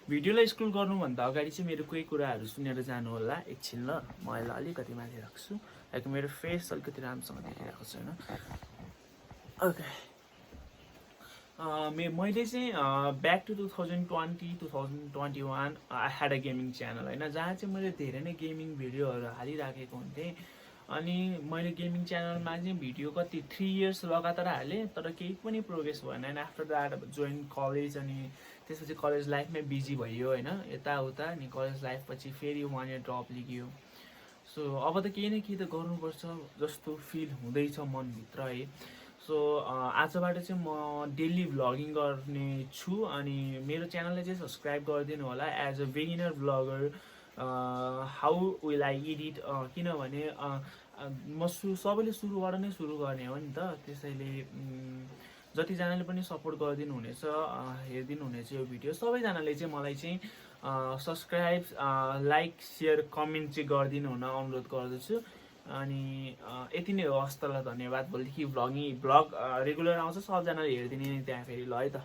भिडियोलाई स्क्रोल गर्नुभन्दा अगाडि चाहिँ मेरो कोही कुराहरू सुनेर जानु होला एकछिन ल म यसलाई अलिकति माथि राख्छु लाइक मेरो फेस अलिकति राम्रोसँग देखिरहेको छैन ओके मैले चाहिँ back to 2020 2021 I had a gaming channel होइन जहाँ चाहिँ मैले धेरै नै गेमिङ भिडियोहरू हालिराखेको हुन्थेँ अनि मैले गेमिङ च्यानलमा चाहिँ भिडियो कति 3 इयर्स लगातार हालेँ तर केही पनि प्रोग्रेस भएन एन्ड आफ्टर द्याट अब जोइन कलेज अनि त्यसपछि कलेज लाइफमै बिजी भयो होइन यताउता अनि कलेज लाइफ पछि फेरि 1 इयर ड्रप लिग्यो सो अब त केही न केही त गर्नुपर्छ जस्तो फिल हुँदैछ मनभित्र है सो आजबाट चाहिँ म डेली भ्लगिङ गर्ने छु अनि मेरो च्यानललाई चाहिँ सब्सक्राइब गरिदिनु होला as a beginner vlogger how will I edit किनभने म सबैले सुरुबाट नै सुरु गर्ने हो नि त त्यसैले जतिजनाले पनि सपोर्ट गरिदिनु हुनेछ हेरिदिनु हुनेछ यो भिडियो सबैजनाले चाहिँ मलाई चाहिँ सब्सक्राइब लाइक सेयर कमेन्ट चाहिँ गरिदिनु हुन अनुरोध गर्दछु अनि यति नै हो हस्त ल धन्यवाद भोलिदेखि भ्लग रेगुलर आउँछ सबजनाले हेरिदिने नि त्यहाँ फेरि ल है त